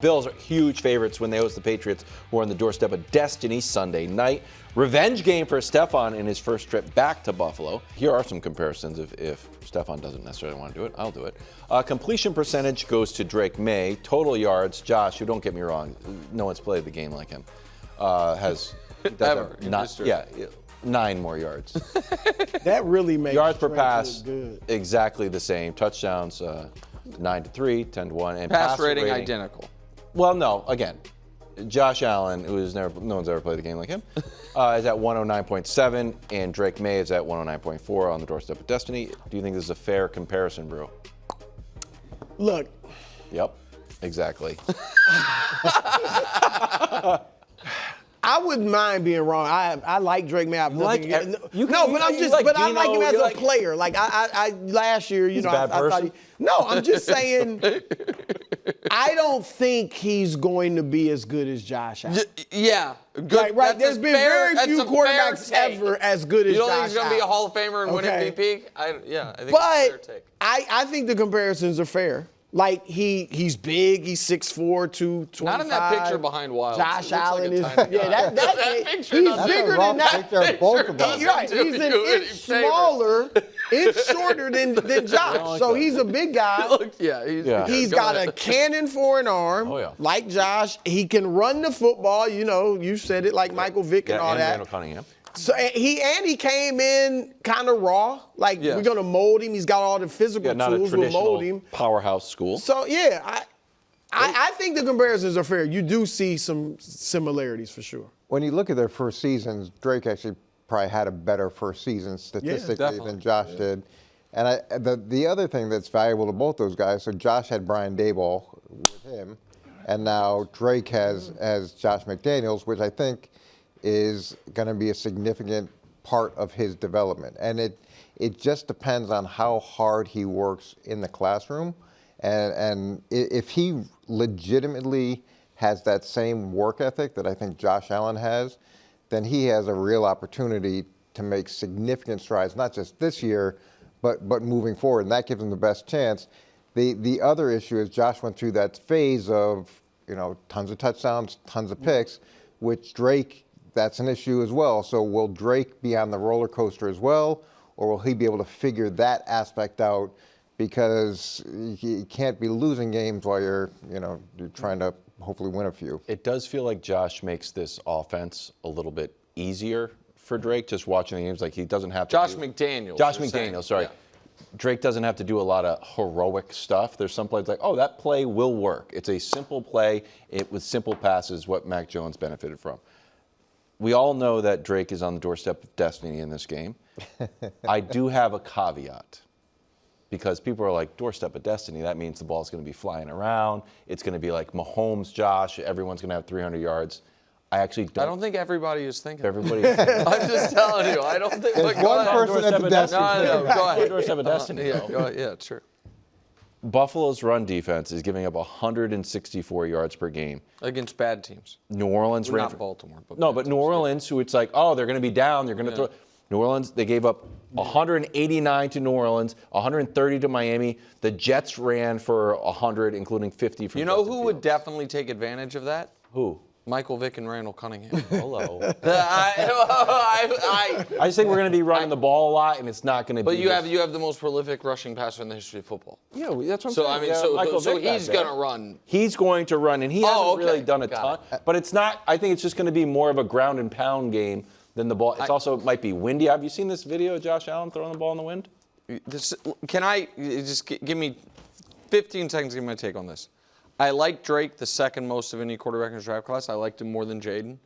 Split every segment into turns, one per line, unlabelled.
Bills are huge favorites when they host the Patriots, who are on the doorstep of destiny Sunday night. Revenge game for Stefon in his first trip back to Buffalo. Here are some comparisons. If Stefon doesn't necessarily want to do it, I'll do it. Completion percentage goes to Drake Maye. Total yards, Josh, who don't get me wrong, no one's played the game like him, has
ever.
9 more yards.
That really makes
yards per pass
good.
exactly the same. Touchdowns 9-3, 10-1, and
pass rating identical.
Well, no. Again, Josh Allen, no one's ever played the game like him, is at 109.7, and Drake Maye is at 109.4 on the doorstep of destiny. Do you think this is a fair comparison, Brew?
Look.
Yep. Exactly.
I wouldn't mind being wrong. I like Drake Maye.
I like him as
a player. Like I last year,
I thought
I'm just saying. I don't think he's going to be as good as Josh Allen.
Yeah, good.
Right. There's been very few quarterbacks ever as good as Josh Allen.
You don't think he's going to be a Hall of Famer and win MVP? I think it's a fair take.
I think the comparisons are fair. Like he's big, he's 6'4", 225.
Not in that picture behind Wild.
Josh Allen is
that
he's bigger than that
picture. Both of them.
Right, he's an inch smaller, inch shorter than Josh. So he's a big guy. He's got a cannon for an arm, like Josh. He can run the football. You said it, like Michael Vick and all that.
Randall Cunningham.
So he came in kind of raw. Like we're gonna mold him. He's got all the physical tools. We'll mold him.
Powerhouse school.
So I think the comparisons are fair. You do see some similarities for sure.
When you look at their first seasons, Drake actually probably had a better first season statistically than Josh did. And the other thing that's valuable to both those guys, so Josh had Brian Daboll with him, and now Drake has Josh McDaniels, which I think is going to be a significant part of his development. And it just depends on how hard he works in the classroom. And if he legitimately has that same work ethic that I think Josh Allen has, then he has a real opportunity to make significant strides, not just this year, but moving forward. And that gives him the best chance. The other issue is Josh went through that phase of, tons of touchdowns, tons of picks, which Drake, that's an issue as well. So will Drake be on the roller coaster as well, or will he be able to figure that aspect out? Because he can't be losing games while you're trying to hopefully win a few.
It does feel like Josh makes this offense a little bit easier for Drake, just watching the games. Like he doesn't have to
Josh McDaniels,
sorry. Yeah. Drake doesn't have to do a lot of heroic stuff. There's some plays like, that play will work. It's a simple play with simple passes, what Mac Jones benefited from. We all know that Drake is on the doorstep of destiny in this game. I do have a caveat, because people are like, doorstep of destiny, that means the ball's going to be flying around. It's going to be like Mahomes, Josh. Everyone's going to have 300 yards. I don't
think everybody is thinking.
Everybody is thinking.
I'm just telling you. I don't think.
There's one person at the destiny.
No, go ahead.
Doorstep of destiny.
Yeah, sure.
Buffalo's run defense is giving up 164 yards per game.
Against bad teams.
New Orleans
not Baltimore. But
New Orleans, who it's like, they're going to be down. They're going to throw. New Orleans, they gave up 189 to New Orleans, 130 to Miami. The Jets ran for 100, including 50 from
Justin Fields. Would definitely take advantage of that?
Who?
Michael Vick and Randall Cunningham.
Hello.
I
just think we're going to be running the ball a lot, and it's not going to be.
But you have the most prolific rushing passer in the history of football.
Yeah, that's what I'm saying.
So he's going to run.
He's going to run, and he hasn't really done a ton. But it's not. I think it's just going to be more of a ground and pound game than the ball. It's also might be windy. Have you seen this video of Josh Allen throwing the ball in the wind?
Can I just give me 15 seconds to give my take on this? I like Drake the second most of any quarterback in his draft class. I liked him more than Jaden.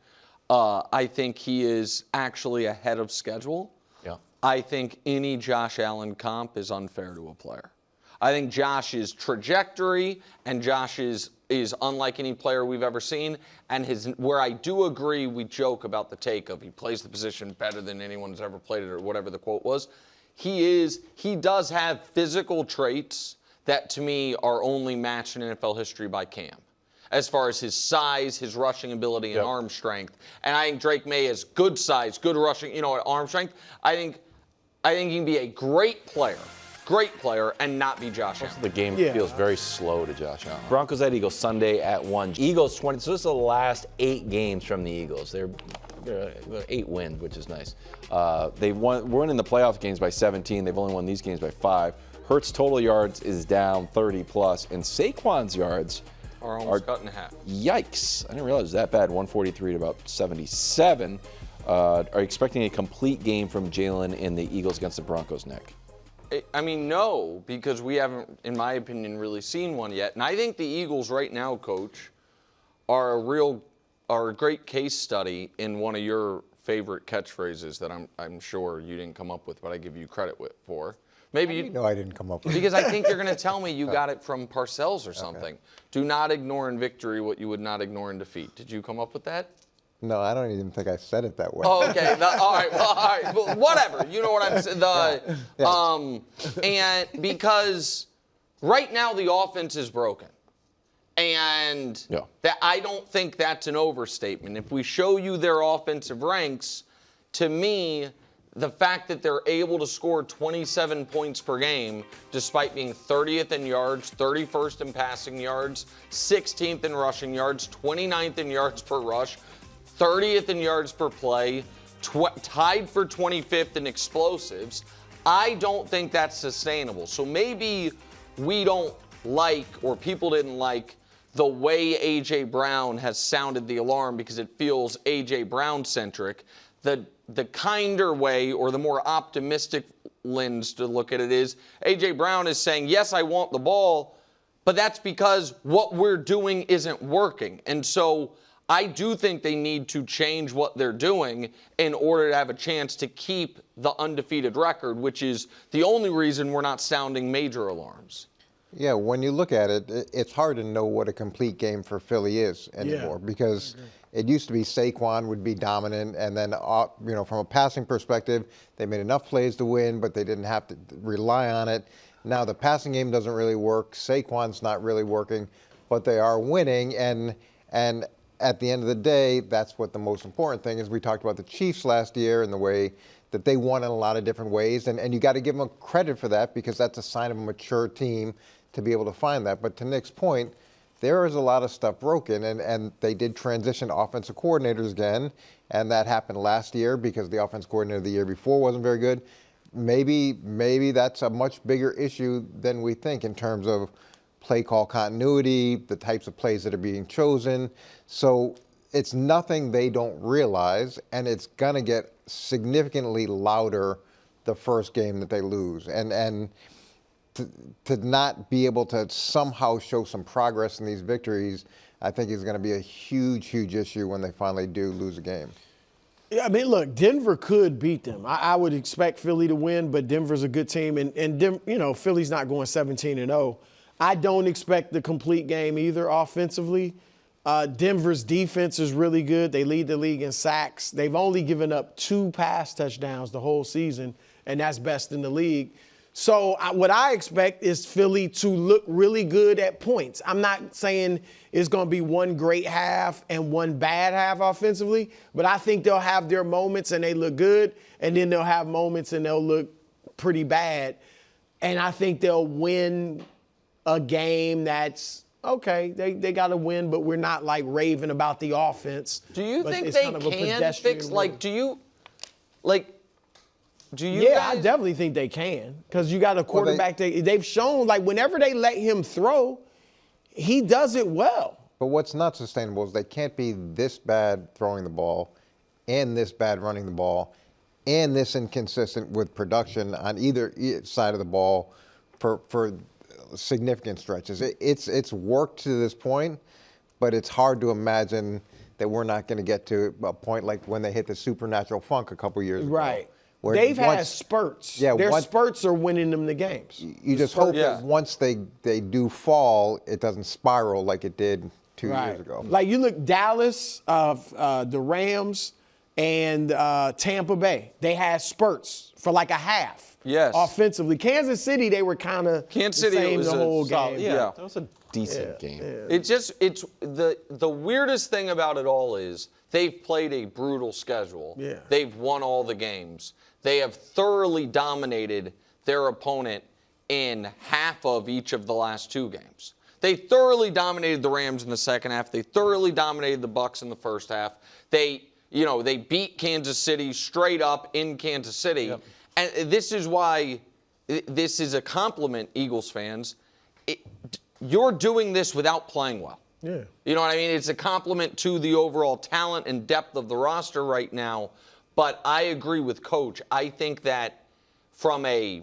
I think he is actually ahead of schedule.
Yeah.
I think any Josh Allen comp is unfair to a player. I think Josh's trajectory and Josh is unlike any player we've ever seen. And where I do agree, we joke about the take of he plays the position better than anyone has ever played it, or whatever the quote was. He does have physical traits that to me are only matched in NFL history by Cam, as far as his size, his rushing ability, and arm strength. And I think Drake Maye has good size, good rushing, arm strength. I think he can be a great player. great player, and not be Josh Allen.
The game feels very slow to Josh Allen. Broncos at Eagles Sunday at 1. Eagles 20. So this is the last 8 games from the Eagles. They're 8 wins, which is nice. They were winning the playoff games by 17. They've only won these games by 5. Hurts' total yards is down 30+, and Saquon's yards
are almost cut in half.
Yikes. I didn't realize it was that bad. 143 to about 77. Are you expecting a complete game from Jalen in the Eagles against the Broncos, Nick?
I mean, no, because we haven't, in my opinion, really seen one yet. And I think the Eagles right now, Coach, are a great case study in one of your favorite catchphrases that I'm sure you didn't come up with, but I give you credit for. Maybe you
know I didn't come up with it.
Because I think you're going to tell me you got it from Parcells or something. Okay. Do not ignore in victory what you would not ignore in defeat. Did you come up with that?
No, I don't even think I said it that way.
Oh, okay. All right. Well, whatever. You know what I'm saying. And because right now the offense is broken. And that I don't think that's an overstatement. If we show you their offensive ranks, to me, the fact that they're able to score 27 points per game despite being 30th in yards, 31st in passing yards, 16th in rushing yards, 29th in yards per rush, 30th in yards per play, tied for 25th in explosives, I don't think that's sustainable. So maybe we don't like, or people didn't like, the way A.J. Brown has sounded the alarm because it feels A.J. Brown-centric. The kinder way, or the more optimistic lens to look at it is, A.J. Brown is saying, yes, I want the ball, but that's because what we're doing isn't working. And so I do think they need to change what they're doing in order to have a chance to keep the undefeated record, which is the only reason we're not sounding major alarms.
Yeah, when you look at it, it's hard to know what a complete game for Philly is anymore because it used to be Saquon would be dominant, and then from a passing perspective, they made enough plays to win, but they didn't have to rely on it. Now the passing game doesn't really work. Saquon's not really working, but they are winning, and at the end of the day, that's what the most important thing is. We talked about the Chiefs last year and the way that they won in a lot of different ways, and you got to give them credit for that because that's a sign of a mature team to be able to find that. But to Nick's point, there is a lot of stuff broken, and they did transition offensive coordinators again, and that happened last year because the offensive coordinator the year before wasn't very good. Maybe that's a much bigger issue than we think in terms of play call continuity, the types of plays that are being chosen. So it's nothing they don't realize, and it's going to get significantly louder the first game that they lose. And to not be able to somehow show some progress in these victories, I think is going to be a huge, huge issue when they finally do lose a game.
Yeah, I mean, look, Denver could beat them. I would expect Philly to win, but Denver's a good team, and Philly's not going 17-0. I don't expect the complete game either offensively. Denver's defense is really good. They lead the league in sacks. They've only given up 2 pass touchdowns the whole season, and that's best in the league. So what I expect is Philly to look really good at points. I'm not saying it's going to be one great half and one bad half offensively, but I think they'll have their moments and they look good, and then they'll have moments and they'll look pretty bad. And I think they'll win a game that's, okay, they got to win, but we're not like raving about the offense.
Do you think they can fix,
I definitely think they can, because you got a quarterback. They've shown, like, whenever they let him throw, he does it well.
But what's not sustainable is they can't be this bad throwing the ball and this bad running the ball and this inconsistent with production on either side of the ball for significant stretches. It's worked to this point, but it's hard to imagine that we're not going to get to a point like when they hit the supernatural funk a couple years ago.
Right. They've had spurts. Yeah, their spurts are winning them the games.
You just hope that once they do fall, it doesn't spiral like it did 2 years ago.
Like you look, Dallas, the Rams, and Tampa Bay. They had spurts for like a half.
Yes.
Offensively, Kansas City, they were kind of the same the whole game.
Yeah, that was a decent game.
Yeah. It's the weirdest thing about it all is they've played a brutal schedule.
Yeah.
They've won all the games. They have thoroughly dominated their opponent in half of each of the last 2 games. They thoroughly dominated the Rams in the second half. They thoroughly dominated the Bucs in the first half. They beat Kansas City straight up in Kansas City. Yep. And this is why this is a compliment, Eagles fans. You're doing this without playing well.
Yeah.
You know what I mean? It's a compliment to the overall talent and depth of the roster right now. But I agree with Coach. I think that from a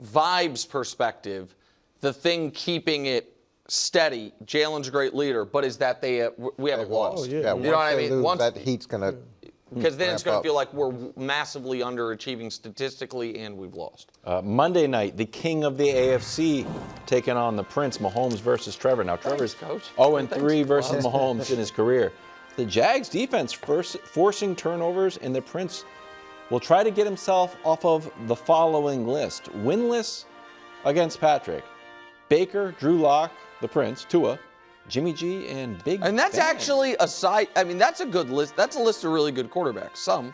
vibes perspective, the thing keeping it steady, Jalen's a great leader, but is that we haven't lost.
Oh, yeah.
You know what I mean?
Once that heat's going to
because then it's going to feel like we're massively underachieving statistically and we've lost.
Monday night, the king of the AFC taking on the Prince, Mahomes versus Trevor. Now, Trevor's 0-3 versus Mahomes in his career. The Jags defense forcing turnovers, and the Prince will try to get himself off of the following list. Winless against Patrick, Baker, Drew Lock, the Prince, Tua, Jimmy G, and Big Ben.
And that's actually that's a good list. That's a list of really good quarterbacks.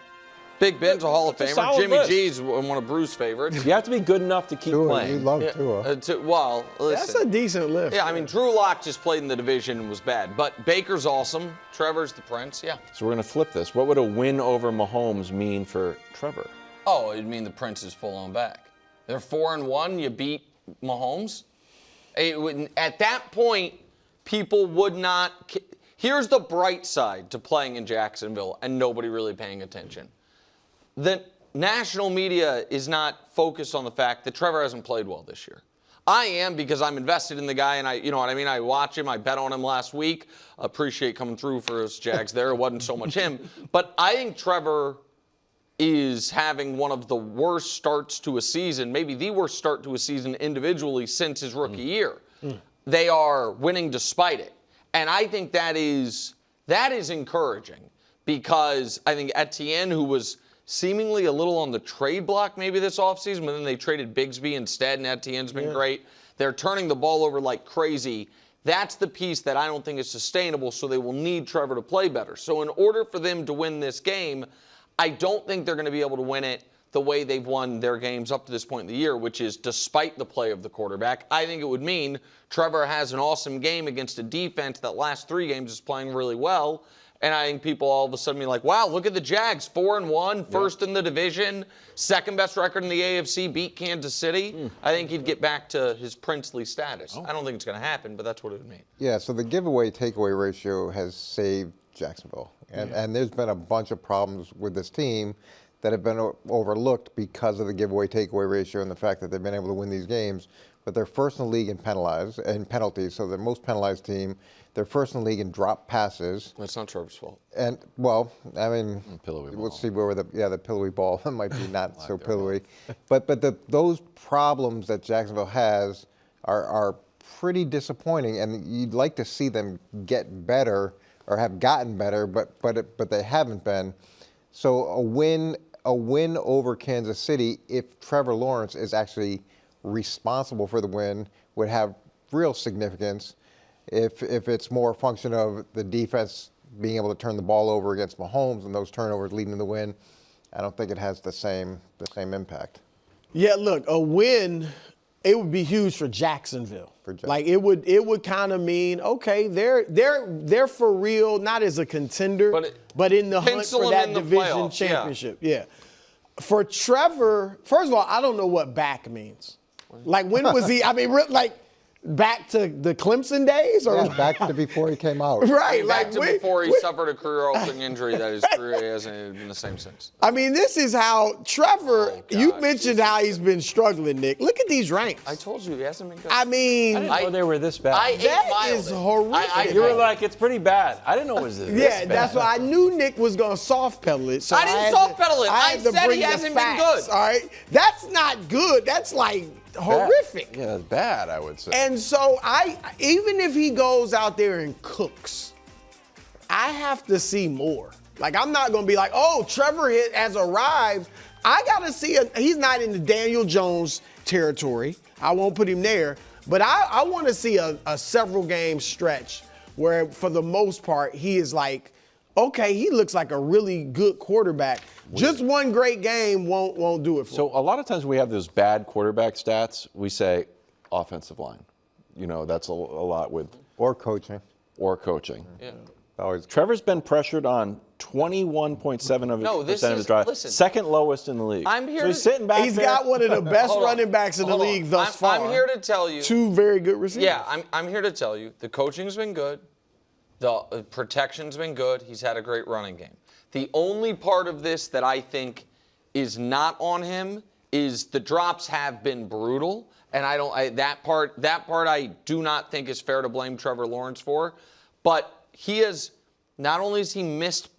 Big Ben's a Hall of Famer. Jimmy G's one of Bruce's favorites.
You have to be good enough to keep playing.
You love Tua.
Well, listen.
That's a decent list.
Yeah, I mean, Drew Lock just played in the division and was bad. But Baker's awesome. Trevor's the Prince, yeah.
So we're going to flip this. What would a win over Mahomes mean for Trevor?
Oh, it'd mean the Prince is full on back. They're 4-1. You beat Mahomes. At that point, people would not. Here's the bright side to playing in Jacksonville and nobody really paying attention. The national media is not focused on the fact that Trevor hasn't played well this year. I am, because I'm invested in the guy, and you know what I mean? I watch him. I bet on him last week. Appreciate coming through for us Jags there. It wasn't so much him. But I think Trevor is having one of the worst starts to a season, maybe the worst start to a season individually since his rookie year. They are winning despite it. And I think that is encouraging, because I think Etienne, who was seemingly a little on the trade block maybe this offseason, but then they traded Bigsby instead, and Etienne's been great. They're turning the ball over like crazy. That's the piece that I don't think is sustainable, so they will need Trevor to play better. So in order for them to win this game, I don't think they're going to be able to win it the way they've won their games up to this point in the year, which is despite the play of the quarterback. I think it would mean Trevor has an awesome game against a defense that last 3 games is playing really well. And I think people all of a sudden be like, wow, look at the Jags, 4-1, first in the division, second best record in the AFC, beat Kansas City. I think he'd get back to his princely status. I don't think it's going to happen, but that's what it would mean.
Yeah, so the giveaway-takeaway ratio has saved Jacksonville. And there's been a bunch of problems with this team that have been overlooked because of the giveaway-takeaway ratio and the fact that they've been able to win these games. But they're first in the league in penalties, so they're the most penalized team. They're first in the league in drop passes.
That's not Trevor's fault.
And, well, I mean,
pillowy
we'll
ball.
see where the pillowy ball might be not so pillowy. But those problems that Jacksonville has are pretty disappointing, and you'd like to see them get better or have gotten better, but they haven't been. So a win over Kansas City, if Trevor Lawrence is actually responsible for the win, would have real significance. If it's more a function of the defense being able to turn the ball over against Mahomes and those turnovers leading to the win, I don't think it has the same impact.
Yeah, look, a win, it would be huge for Jacksonville. Like it would kind of mean, okay, they're for real, not as a contender, but in the hunt for that division championship. Yeah. For Trevor, first of all, I don't know what back means. Like, when was he? I mean, like, back to the Clemson days, or
back to before he came out?
Right,
back to before he suffered a career-altering injury that his career hasn't been the same since.
I mean, this is how Trevor. You mentioned how he's been struggling, Nick. Look at these ranks.
I told you he hasn't been good.
I mean,
I didn't know they were this bad.
that is horrific.
You were like, it's pretty bad. I didn't know it was this bad.
Yeah, that's why I knew Nick was going to soft pedal it. So
I didn't soft pedal it. I said he hasn't been good.
All right, that's not good. That's like horrific.
Yeah, that's bad, I would say.
And so even if he goes out there and cooks, I have to see more. Like, I'm not going to be like, oh, Trevor has arrived. I got to see he's not in the Daniel Jones territory. I won't put him there. But I want to see a several game stretch where, for the most part, he is like okay, he looks like a really good quarterback. Just one great game won't do it for him.
So a lot of times we have those bad quarterback stats. We say offensive line. You know, that's a lot with.
Or coaching.
Yeah.
Always.
Trevor's been pressured on 21.7% of his drive.
Listen,
second lowest in the league.
I'm here
so he's sitting back
He's
there.
got one of the best running backs in the league thus far.
I'm here to tell you.
2 very good receivers.
Yeah, I'm here to tell you the coaching's been good. The protection's been good. He's had a great running game. The only part of this that I think is not on him is the drops have been brutal, and that part I do not think is fair to blame Trevor Lawrence for. But he has not only has he missed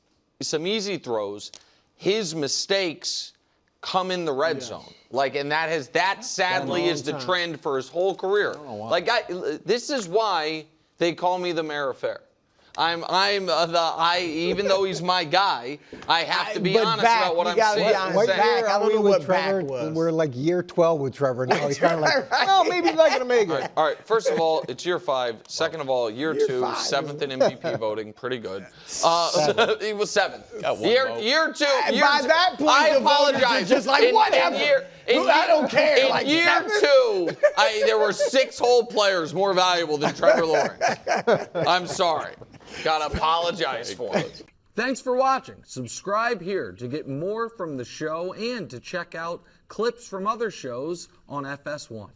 some easy throws, his mistakes come in the red zone. And that sadly is the trend for his whole career. This is why they call me the mayor of fair. Even though he's my guy, I have to be honest about what I'm saying.
I don't know what Trevor was.
We're like year 12 with Trevor now. He's kind of like, well, maybe he's not going to make it.
All right. First of all, it's year 5. Second of all, year 2, 7th in MVP voting. Pretty good. He was 7th. Year 2.
By that point,
I apologize.
Just like, whatever. I don't care.
In year 2, there were 6 whole players more valuable than Trevor Lawrence. I'm sorry. Gotta apologize for it. Thanks for watching. Subscribe here to get more from the show and to check out clips from other shows on FS1.